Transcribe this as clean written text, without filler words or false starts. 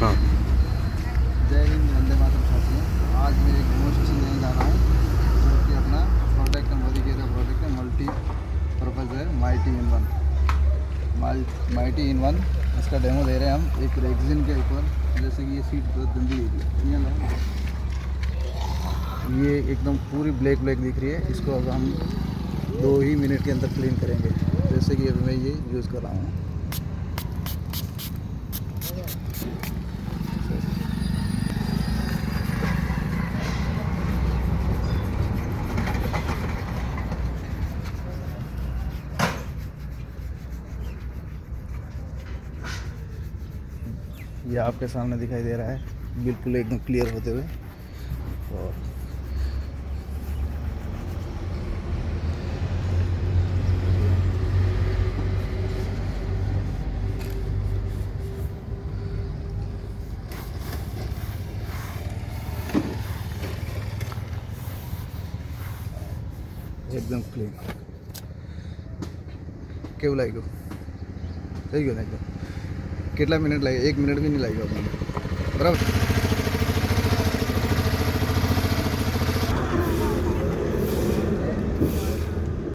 हाँ। जय हिंद, वंदे मातरम साथियों। आज मैं एक डेमोस्ट्रेशन देने जा रहा हूँ जो कि अपना प्रोडक्ट है, मोदी के प्रोडक्ट है, मल्टी पर्पज़ है, mighty in one. Mighty in one इसका डेमो दे रहे हैं हम एक रेक्सिन के ऊपर। जैसे कि ये सीट बहुत गंदी है, ये एकदम पूरी ब्लैक ब्लैक दिख रही है। इसको अब हम 2 ही मिनट के अंदर क्लीन करेंगे। जैसे कि अभी मैं ये यूज़ कर रहा हूँ। ये आपके सामने दिखाई दे रहा है बिल्कुल एकदम क्लियर होते हुए। और एकदम क्लीन કેવું લાગ્યું? થઈ ગયું ને? એકદમ કેટલા મિનિટ લાગે? 1 મિનિટ બી નહીં લાગ્યો આપણને, બરાબર?